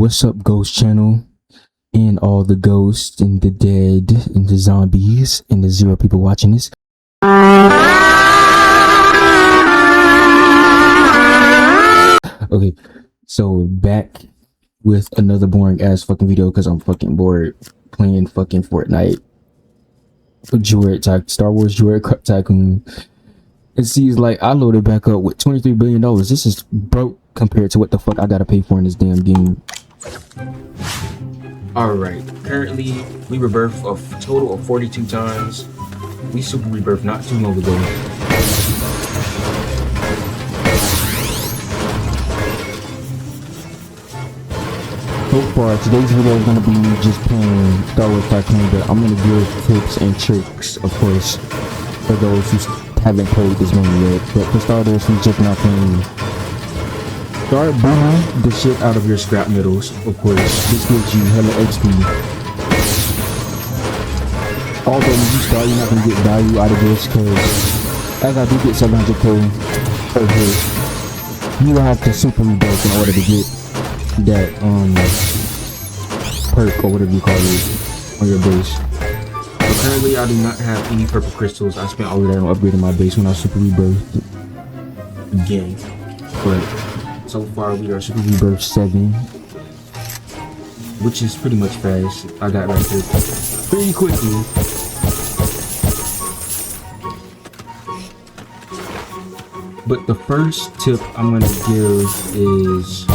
What's up, Ghost Channel, and all the ghosts and the dead and the zombies and the 0 people watching this? Okay, so back with another boring ass fucking video because I'm fucking bored playing fucking Fortnite. Star Wars Droid Tycoon. It seems like I loaded back up with $23 billion. This is broke compared to what the fuck I gotta pay for in this damn game. Alright, currently we rebirthed a total of 42 times. We super rebirthed not too long ago. So far, today's video is gonna be me just playing Star Wars Tycoon, but I'm gonna give tips and tricks, of course, for those who haven't played this game yet. But for starters, who's just not playing, start buying the shit out of your scrap metals, of course. This gives you hella XP. Although when you start, you're not gonna get value out of this, because as I do get 700k per hit, you will have to super rebuild in order to get that perk or whatever you call it on your base. So currently I do not have any purple crystals. I spent all of that on upgrading my base when I super rebirthed again. But so far we are super rebirth 7, which is pretty much fast. I got right there pretty quickly. But the first tip I'm gonna give is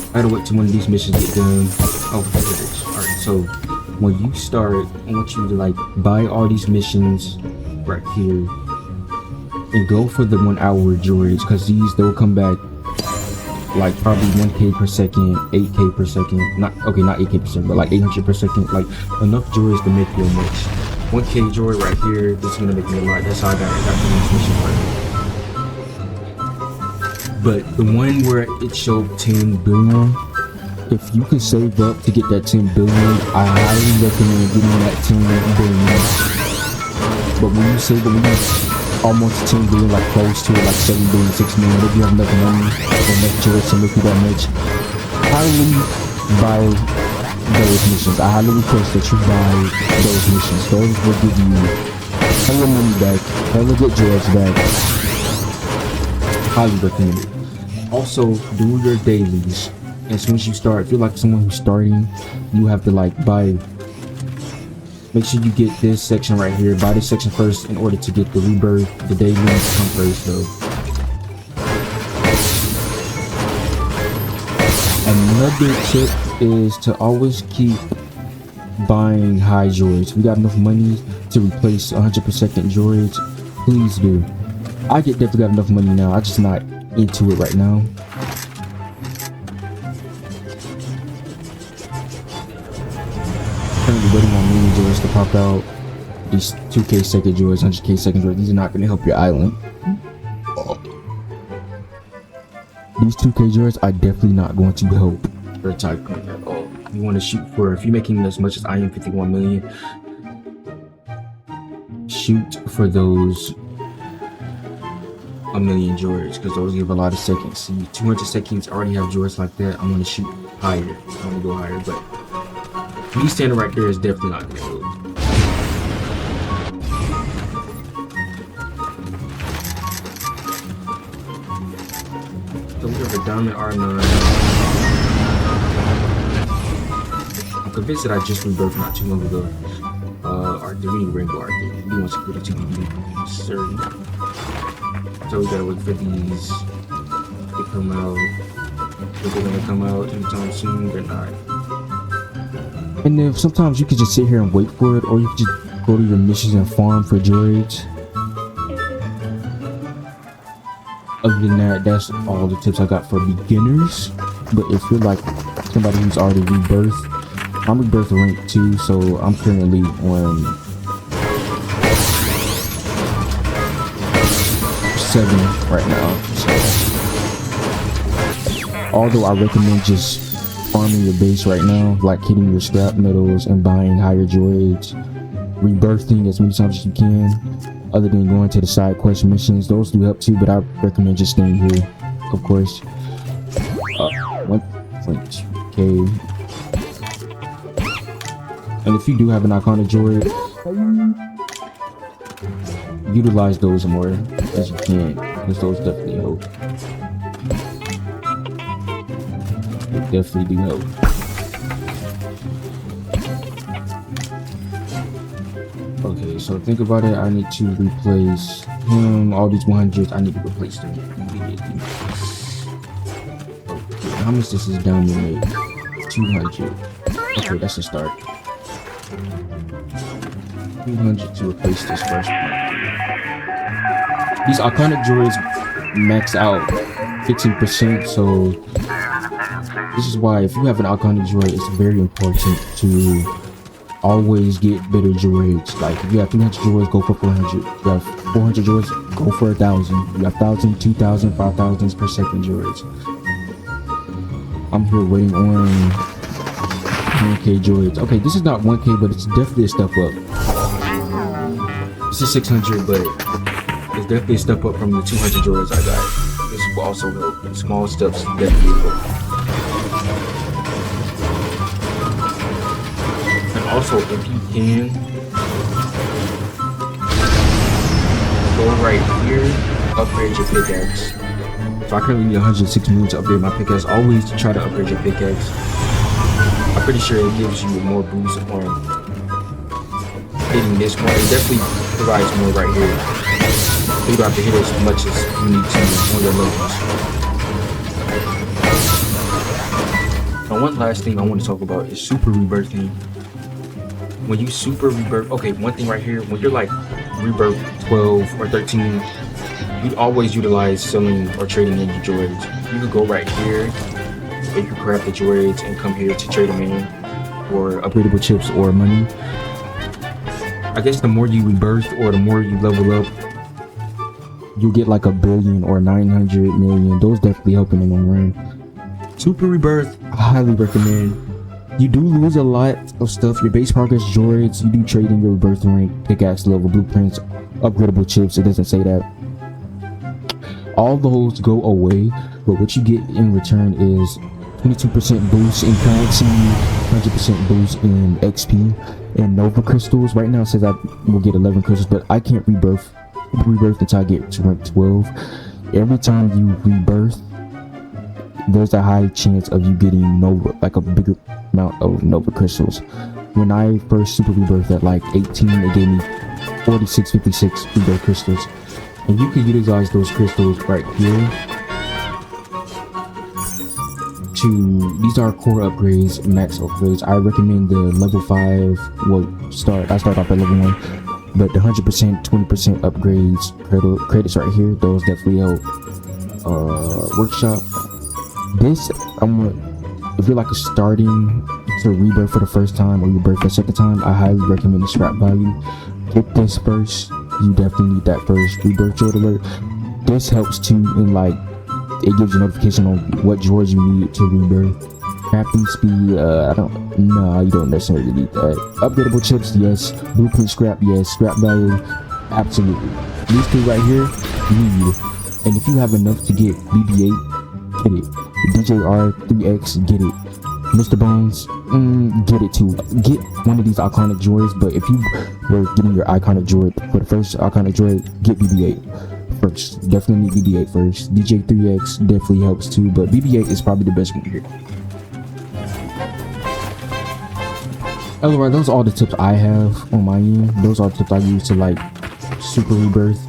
I gotta wait till one of these missions get done. Oh, here it is. Alright, so when you start, I want you to like buy all these missions right here and go for the 1 hour droids, because they'll come back like probably 1k per second, 8k per second, not 8k per second, but like 800 per second, like enough droids to make you a much. 1k droid right here, this is gonna make me a lot. That's how I got the mission right here. But the one where it showed 10 billion, if you can save up to get that 10 billion, I highly recommend getting that 10 billion. But when you save at least almost 10 billion, like close to like 7 billion, 6 million, if you have enough money or enough joy to make you that much, highly buy those missions. I highly request that you buy those missions. Those will give you hella money back, hella good joys back. Highly recommend it. Also, do your dailies. As soon as you start, if you're like someone who's starting, you have to like buy. Make sure you get this section right here. Buy this section first in order to get the rebirth. The dailies come first though. Another tip is to always keep buying high droids. We got enough money to replace 100 per second droids. Please do. I definitely got enough money now. I'm just not into it right now. Currently waiting on mini droids to pop out. These 2k second droids, 100k second droids. These are not going to help your island. These 2k droids are definitely not going to help your Tycoon at all. You want to shoot for, if you're making as much as I am, 51 million, shoot for those 1 million droids, because those give a lot of seconds. See, 200 seconds already have droids like that. I'm gonna shoot higher. I'm gonna go higher, but me standing right there is definitely not gonna do it. So we have a Diamond R9. I'm convinced that I just rebirthed not too long ago. We need Rainbow RD. We want security to be certain. So we gotta wait for these to come out. If they're gonna come out anytime soon, they're not. And then sometimes you can just sit here and wait for it, or you can just go to your missions and farm for droids. Other than that, that's all the tips I got for beginners. But if you're like somebody who's already rebirthed, I'm rebirthed rank 2, so I'm currently on 7 right now. So, although I recommend just farming your base right now, like hitting your scrap metals and buying higher droids, rebirthing as many times as you can, other than going to the side quest missions, those do help too, but I recommend just staying here, of course. 1.2k. okay. And if you do have an iconic droid, utilize those more as you can, because those definitely help. They definitely do help. Okay, so think about it. I need to replace him. All these 100s, I need to replace them immediately. Okay, how much this is down to make? 200. Okay, that's a start. 200 to replace this first one. These iconic droids max out 15%, so this is why if you have an iconic droid, it's very important to always get better droids. Like if you have 300 droids, go for 400. If you have 400 droids, go for 1,000. You have 1,000, 2,000, 5,000 per second droids. I'm here waiting on 1K droids. Okay, this is not 1K, but it's definitely a step up. This is 600, but it's definitely a step up from the 200 droids I got. This will also help. Small steps definitely help. And also, if you can, go right here, upgrade your pickaxe. So I currently need 106 million to upgrade my pickaxe. Always try to upgrade your pickaxe. I'm pretty sure it gives you more boost on hitting this one. It definitely provides more right here. So you don't have to hit as much as you need to on your levels. Now one last thing I want to talk about is super rebirthing. When you super rebirth, okay, one thing right here, when you're like rebirth 12 or 13, you always utilize selling or trading in your droids. You could go right here, and you can grab the droids and come here to trade them in for upgradable chips or money. I guess the more you rebirth or the more you level up, you get like 1 billion or 900 million. Those definitely help in the long run. Super rebirth, I highly recommend. You do lose a lot of stuff. Your base progress droids, you do trade in your rebirth rank, pickaxe level, blueprints, upgradable chips. It doesn't say that. All those go away, but what you get in return is 22% boost in currency, 100% boost in XP, and Nova crystals. Right now it says I will get 11 crystals, but I can't rebirth until I get to rank 12. Every time you rebirth, there's a high chance of you getting Nova, like a bigger amount of Nova crystals. When I first super rebirthed at like 18, it gave me 4656 rebirth crystals. And you can utilize those crystals right here to, these are core upgrades, max upgrades. I recommend the level 5, I start off at level 1, but the 100%, 20% upgrades, credits right here, those definitely help. Workshop, this, if you're like starting to rebirth for the first time or rebirth for the second time, I highly recommend the scrap value. Get this first. You definitely need that first rebirth droid alert. This helps too, in like it gives you notification on what droids you need to rebirth. Crafting speed, you don't necessarily need that. Upgradable chips, yes. Blueprint scrap, yes. Scrap value, absolutely. These two right here, need. And if you have enough to get BB-8, get it. DJR 3X, get it. Mr. Bones, get it too. Get one of these iconic droids, but if you were getting your iconic droid for the first iconic droid, get BB-8 first. Definitely need BB-8 first. DJ 3X definitely helps too, but BB-8 is probably the best one here. Alright, those are all the tips I have on my end. Those are the tips I use to like super rebirth.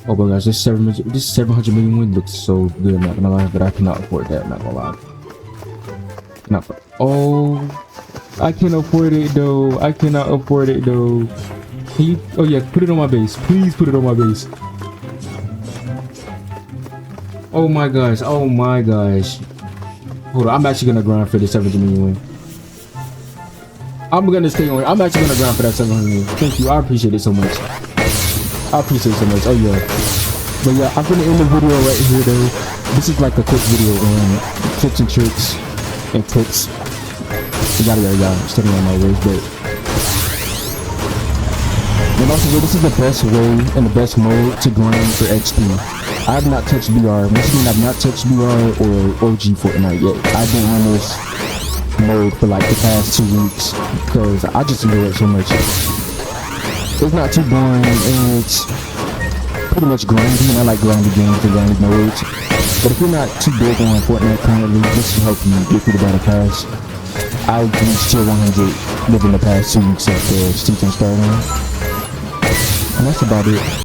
Oh my gosh, this 700 million win looks so good, I'm not gonna lie, but I cannot afford that, I'm not gonna lie. I can't afford it though. I cannot afford it though. Can you, oh yeah, put it on my base. Please put it on my base. Oh my gosh, oh my gosh. Hold on, I'm actually gonna grind for the 700 million win. I'm gonna stay on it. I'm actually gonna grind for that 700 million. Thank you, I appreciate it so much. I appreciate it so much, oh yeah. But yeah, I'm gonna end the video right here though. This is like a quick video on tips and tricks and tips. Yada yada yada, studying on my ways, but And also, this is the best way and the best mode to grind for XP. I have not touched BR. This means I've not touched BR or OG Fortnite yet. I've been on this mode for like the past 2 weeks because I just enjoy it so much. It's not too boring and it's pretty much grindy. I like grindy games and grindy modes. But if you're not too big on Fortnite currently, this will help you get through the battle pass. I reached tier 100 within the past 2 weeks of the season starting. And that's about it.